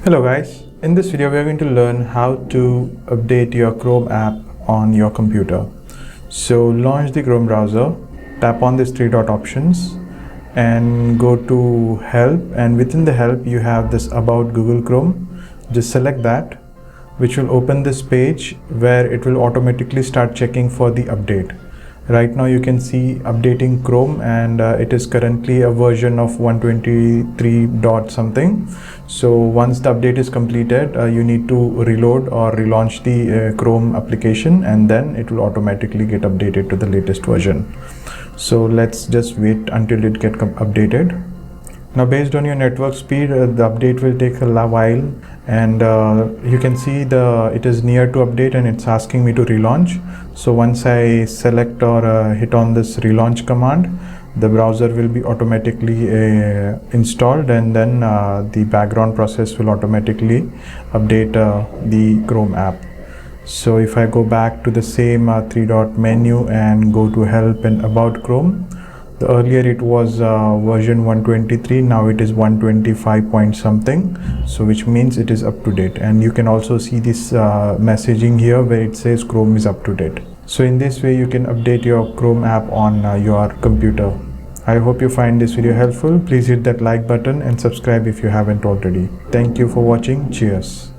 Hello guys, in this video we are going to learn how to update your Chrome app on your computer. So launch the Chrome browser, tap on these three dot options and go to help, and within the help you have this about Google Chrome. Just select that, which will open this page where it will automatically start checking for the update. Right now you can see updating Chrome, and it is currently a version of 123 dot something. So once the update is completed, you need to reload or relaunch the Chrome application, and then it will automatically get updated to the latest version. So let's just wait until it gets updated. Now based on your network speed, the update will take a while, and you can see it is near to update and it's asking me to relaunch. So once I select or hit on this relaunch command, the browser will be automatically installed, and then the background process will automatically update the Chrome app. So if I go back to the same three dot menu and go to help and about Chrome, earlier it was version 123, now it is 125 point something, so which means it is up to date. And you can also see this messaging here where it says Chrome is up to date. So in this way you can update your Chrome app on your computer. I hope you find this video helpful. Please hit that like button and subscribe if you haven't already. Thank you for watching. Cheers.